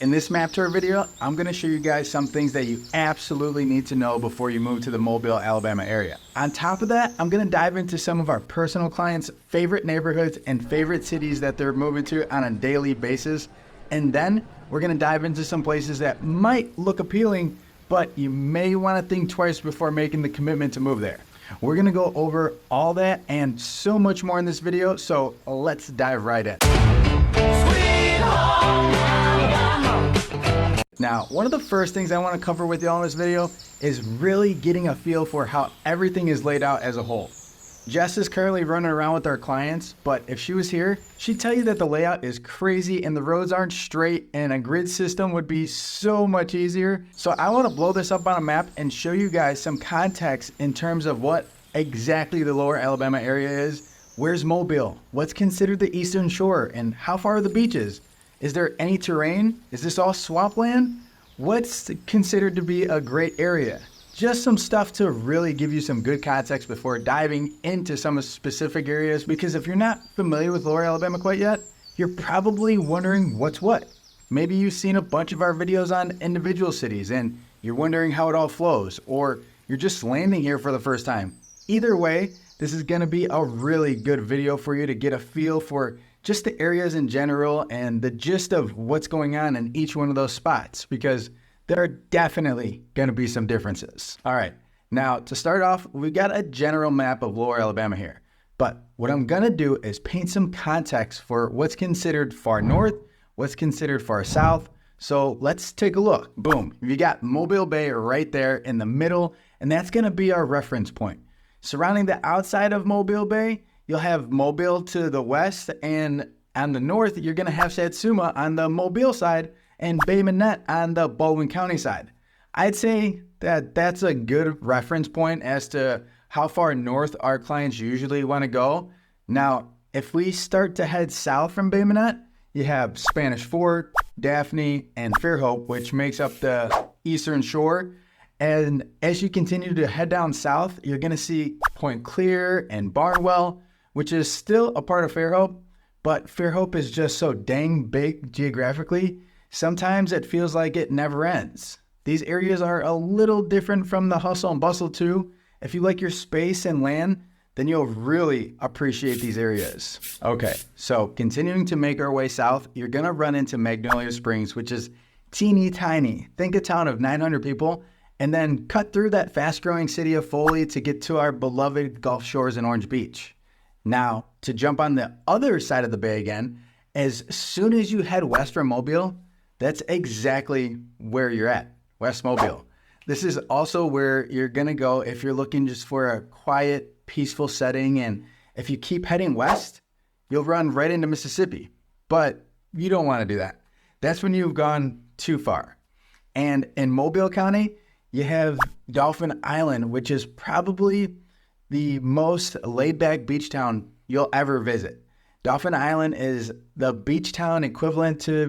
In this map tour video, I'm going to show you guys some things that you absolutely need to know before you move to the Mobile, Alabama area. On top of that, I'm going to dive into some of our personal clients' favorite neighborhoods and favorite cities that they're moving to on a daily basis. And then we're going to dive into some places that might look appealing, but you may want to think twice before making the commitment to move there. We're going to go over all that and so much more in this video, so let's dive right in. Sweet home Alabama. Now, one of the first things I want to cover with y'all in this video is really getting a feel for how everything is laid out as a whole. Jess is currently running around with our clients, but if she was here, she'd tell you that the layout is crazy and the roads aren't straight and a grid system would be so much easier. So I want to blow this up on a map and show you guys some context in terms of what exactly the lower Alabama area is. Where's Mobile? What's considered the Eastern Shore? And how far are the beaches? Is there any terrain? Is this all swampland? What's considered to be a great area? Just some stuff to really give you some good context before diving into some specific areas, because if you're not familiar with lower Alabama quite yet, you're probably wondering what's what. Maybe you've seen a bunch of our videos on individual cities and you're wondering how it all flows, or you're just landing here for the first time. Either way, this is going to be a really good video for you to get a feel for just the areas in general and the gist of what's going on in each one of those spots, because there are definitely going to be some differences. All right, now to start off, we've got a general map of lower Alabama here. But what I'm going to do is paint some context for what's considered far north, what's considered far south. So let's take a look. Boom, you got Mobile Bay right there in the middle, and that's going to be our reference point. Surrounding the outside of Mobile Bay, you'll have Mobile to the west, and on the north, you're going to have Satsuma on the Mobile side and Bay Minette on the Baldwin County side. I'd say that that's a good reference point as to how far north our clients usually want to go. Now, if we start to head south from Bay Minette, you have Spanish Fort, Daphne, and Fairhope, which makes up the Eastern Shore. And as you continue to head down south, you're going to see Point Clear and Barnwell, which is still a part of Fairhope, but Fairhope is just so dang big geographically, sometimes it feels like it never ends. These areas are a little different from the hustle and bustle too. If you like your space and land, then you'll really appreciate these areas. Okay, so continuing to make our way south, you're gonna run into Magnolia Springs, which is teeny tiny. Think a town of 900 people, and then cut through that fast-growing city of Foley to get to our beloved Gulf Shores and Orange Beach. Now, to jump on the other side of the bay again, as soon as you head west from Mobile, that's exactly where you're at, West Mobile. This is also where you're gonna go if you're looking just for a quiet, peaceful setting, and if you keep heading west, you'll run right into Mississippi, but you don't wanna do that. That's when you've gone too far. And in Mobile County, you have Dauphin Island, which is probably the most laid-back beach town you'll ever visit. Dauphin Island is the beach town equivalent to,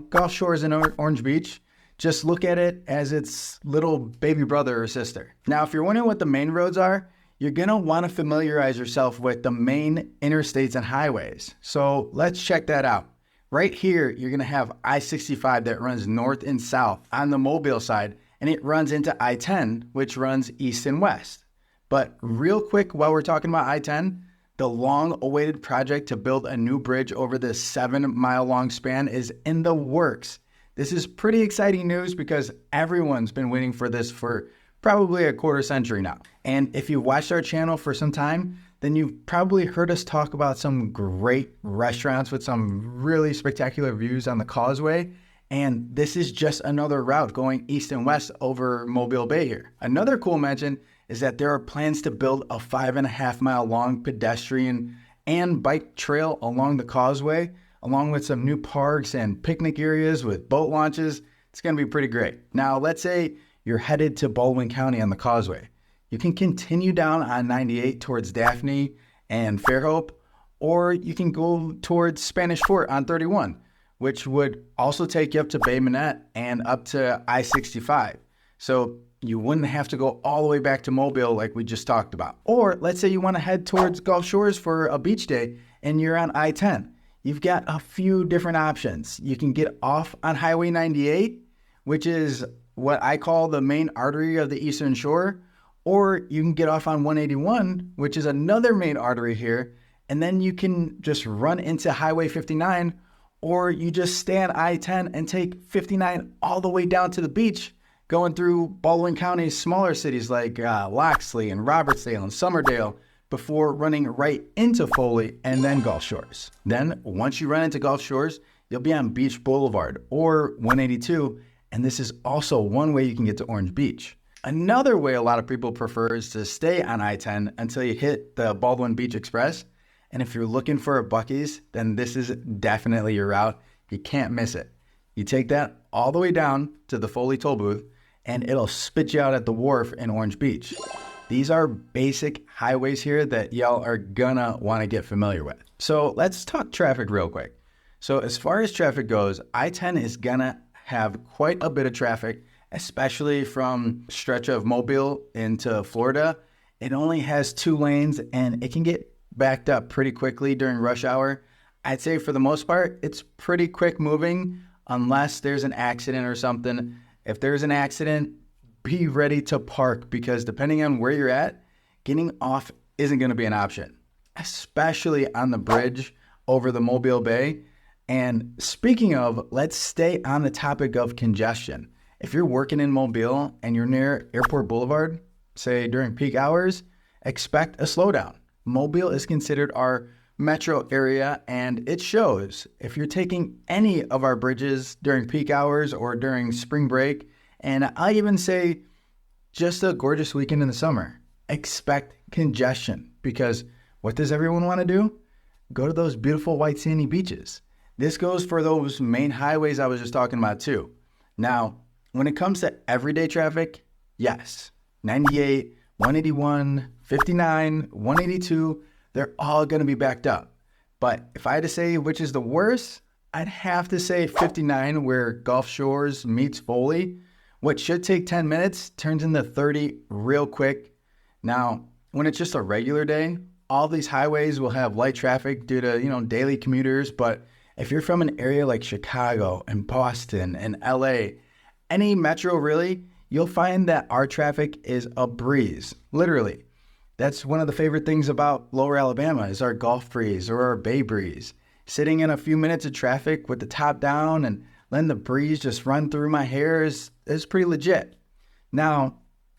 Gulf Shores and Orange Beach. Just look at it as its little baby brother or sister. Now, if you're wondering what the main roads are, you're gonna wanna familiarize yourself with the main interstates and highways. So let's check that out. Right here, you're gonna have I-65 that runs north and south on the Mobile side, and it runs into I-10, which runs east and west. But real quick, while we're talking about I-10, the long-awaited project to build a new bridge over this 7-mile-long span is in the works. This is pretty exciting news because everyone's been waiting for this for probably a quarter century now. And if you've watched our channel for some time, then you've probably heard us talk about some great restaurants with some really spectacular views on the Causeway. And this is just another route going east and west over Mobile Bay here. Another cool mention is that there are plans to build a 5.5-mile long pedestrian and bike trail along the Causeway, along with some new parks and picnic areas with boat launches. It's gonna be pretty great. Now, let's say you're headed to Baldwin County on the Causeway. You can continue down on 98 towards Daphne and Fairhope, or you can go towards Spanish Fort on 31, which would also take you up to Bay Minette and up to I-65. So you wouldn't have to go all the way back to Mobile like we just talked about. Or let's say you want to head towards Gulf Shores for a beach day and you're on I-10. you've got a few different options. You can get off on Highway 98, which is what I call the main artery of the Eastern Shore, or you can get off on 181, which is another main artery here, and then you can just run into Highway 59, or you just stay on I-10 and take 59 all the way down to the beach, going through Baldwin County's smaller cities like Loxley and Robertsdale and Somerdale, before running right into Foley and then Gulf Shores. Then, once you run into Gulf Shores, you'll be on Beach Boulevard or 182, and this is also one way you can get to Orange Beach. Another way a lot of people prefer is to stay on I-10 until you hit the Baldwin Beach Express, and if you're looking for a Buc-ee's, then this is definitely your route. You can't miss it. You take that all the way down to the Foley toll booth, and it'll spit you out at the wharf in Orange Beach. These are basic highways here that y'all are gonna wanna get familiar with. So let's talk traffic real quick. So as far as traffic goes, I-10 is gonna have quite a bit of traffic, especially from a stretch of Mobile into Florida. It only has 2 lanes and it can get backed up pretty quickly during rush hour. I'd say for the most part, it's pretty quick moving unless there's an accident or something. If there's an accident, be ready to park because depending on where you're at, getting off isn't going to be an option, especially on the bridge over the Mobile Bay. And speaking of, let's stay on the topic of congestion. If you're working in Mobile and you're near Airport Boulevard, say during peak hours, expect a slowdown. Mobile is considered our metro area and it shows. If you're taking any of our bridges during peak hours or during spring break, and I even say just a gorgeous weekend in the summer, expect congestion because what does everyone want to do? Go to those beautiful white sandy beaches. This goes for those main highways I was just talking about too. Now, when it comes to everyday traffic, yes, 98, 181, 59, 182, they're all going to be backed up. But if I had to say which is the worst, I'd have to say 59 where Gulf Shores meets Foley. What should take 10 minutes turns into 30 real quick. Now, when it's just a regular day, all these highways will have light traffic due to, daily commuters. But if you're from an area like Chicago and Boston and LA, any metro really, you'll find that our traffic is a breeze, literally. That's one of the favorite things about Lower Alabama is our Gulf breeze or our Bay breeze. Sitting in a few minutes of traffic with the top down and letting the breeze just run through my hair is pretty legit. Now,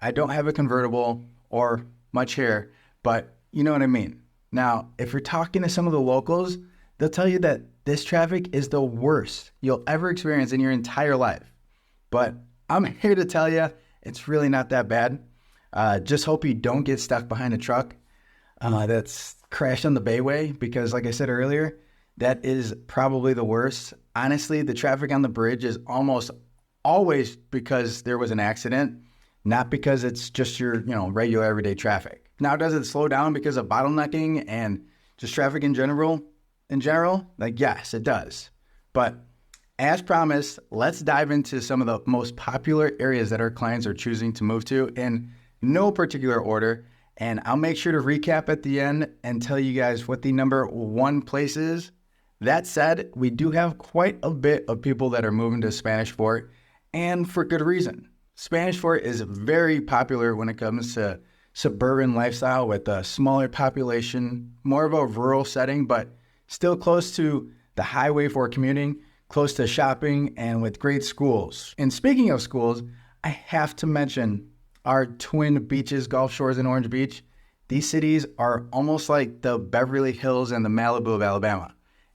I don't have a convertible or much hair, but you know what I mean. Now, if you're talking to some of the locals, they'll tell you that this traffic is the worst you'll ever experience in your entire life. But I'm here to tell you, it's really not that bad. Just hope you don't get stuck behind a truck that's crashed on the Bayway because like I said earlier, that is probably the worst. Honestly, the traffic on the bridge is almost always because there was an accident, not because it's just your, regular everyday traffic. Now, does it slow down because of bottlenecking and just traffic in general? Like, yes, it does. But as promised, let's dive into some of the most popular areas that our clients are choosing to move to in no particular order. And I'll make sure to recap at the end and tell you guys what the number 1 place is. That said, we do have quite a bit of people that are moving to Spanish Fort, and for good reason. Spanish Fort is very popular when it comes to suburban lifestyle with a smaller population, more of a rural setting, but still close to the highway for commuting, close to shopping, and with great schools. And speaking of schools, I have to mention our twin beaches, Gulf Shores and Orange Beach. These cities are almost like the Beverly Hills and the Malibu of Alabama.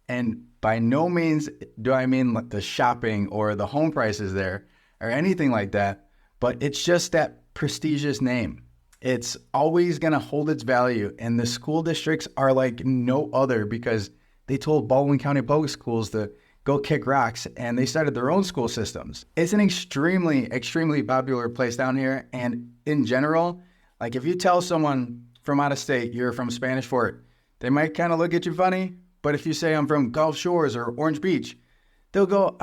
And by no means do I mean like the shopping or the home prices there or anything like that, but it's just that prestigious name. It's always going to hold its value, and the school districts are like no other because they told Baldwin County Public Schools to go kick rocks, and they started their own school systems. It's an extremely, extremely popular place down here, and in general, like if you tell someone from out of state you're from Spanish Fort, they might kind of look at you funny. But if you say I'm from Gulf Shores or Orange Beach, they'll go,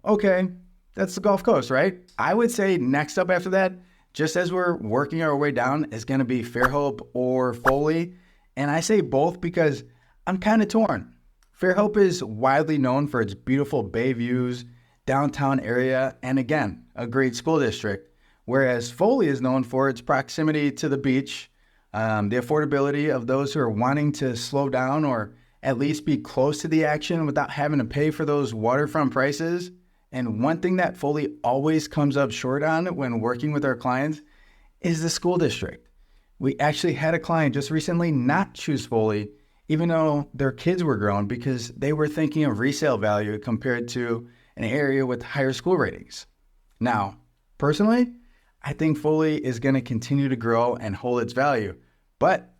okay, that's the Gulf Coast, right? I would say next up after that, just as we're working our way down, is going to be Fairhope or Foley. And I say both because I'm kind of torn. Fairhope is widely known for its beautiful bay views, downtown area, and again, a great school district, whereas Foley is known for its proximity to the beach, the affordability of those who are wanting to slow down or at least be close to the action without having to pay for those waterfront prices. And one thing that Foley always comes up short on when working with our clients is the school district. We actually had a client just recently not choose Foley, even though their kids were grown, because they were thinking of resale value compared to an area with higher school ratings. Now, personally, I think Foley is going to continue to grow and hold its value, but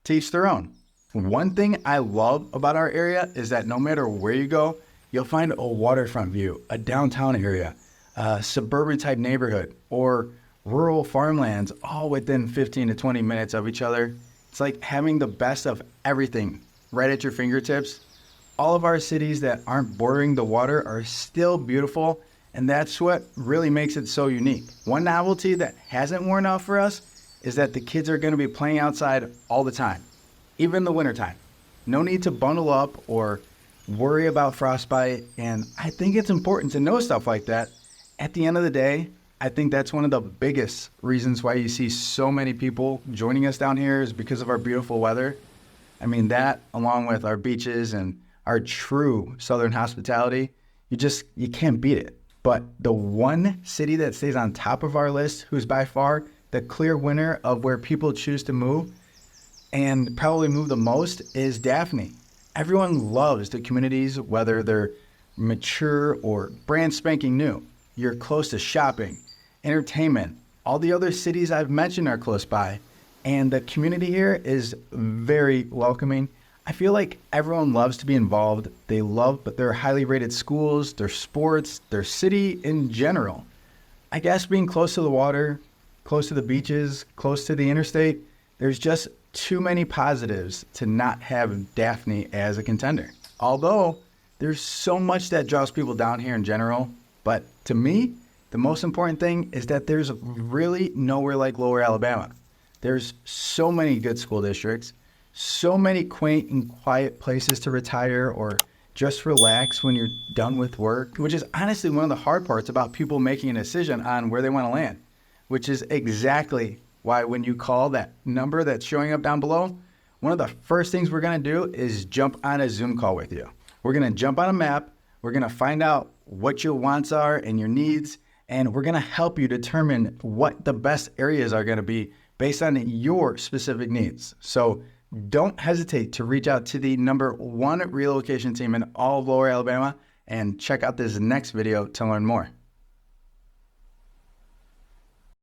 to each their own. One thing I love about our area is that no matter where you go, you'll find a waterfront view, a downtown area, a suburban type neighborhood, or rural farmlands, all within 15 to 20 minutes of each other. It's like having the best of everything right at your fingertips. All of our cities that aren't bordering the water are still beautiful, and that's what really makes it so unique. One novelty that hasn't worn off for us is that the kids are going to be playing outside all the time, even in the wintertime. No need to bundle up or worry about frostbite, and I think it's important to know stuff like that. At the end of the day, I think that's one of the biggest reasons why you see so many people joining us down here is because of our beautiful weather. I mean, that along with our beaches and our true Southern hospitality, you can't beat it. But the one city that stays on top of our list, who's by far the clear winner of where people choose to move and probably move the most, is Daphne. Everyone loves the communities, whether they're mature or brand spanking new. You're close to shopping, entertainment. All the other cities I've mentioned are close by, and the community here is very welcoming. I feel like everyone loves to be involved. They love their highly rated schools, their sports, their city in general. I guess being close to the water, close to the beaches, close to the interstate, there's just too many positives to not have Daphne as a contender. Although there's so much that draws people down here in general, but to me, the most important thing is that there's really nowhere like Lower Alabama. There's so many good school districts, so many quaint and quiet places to retire or just relax when you're done with work, which is honestly one of the hard parts about people making a decision on where they want to land, which is exactly why when you call that number that's showing up down below, one of the first things we're going to do is jump on a Zoom call with you. We're going to jump on a map. We're going to find out what your wants are and your needs, and we're going to help you determine what the best areas are going to be based on your specific needs. So don't hesitate to reach out to the #1 relocation team in all of Lower Alabama and check out this next video to learn more.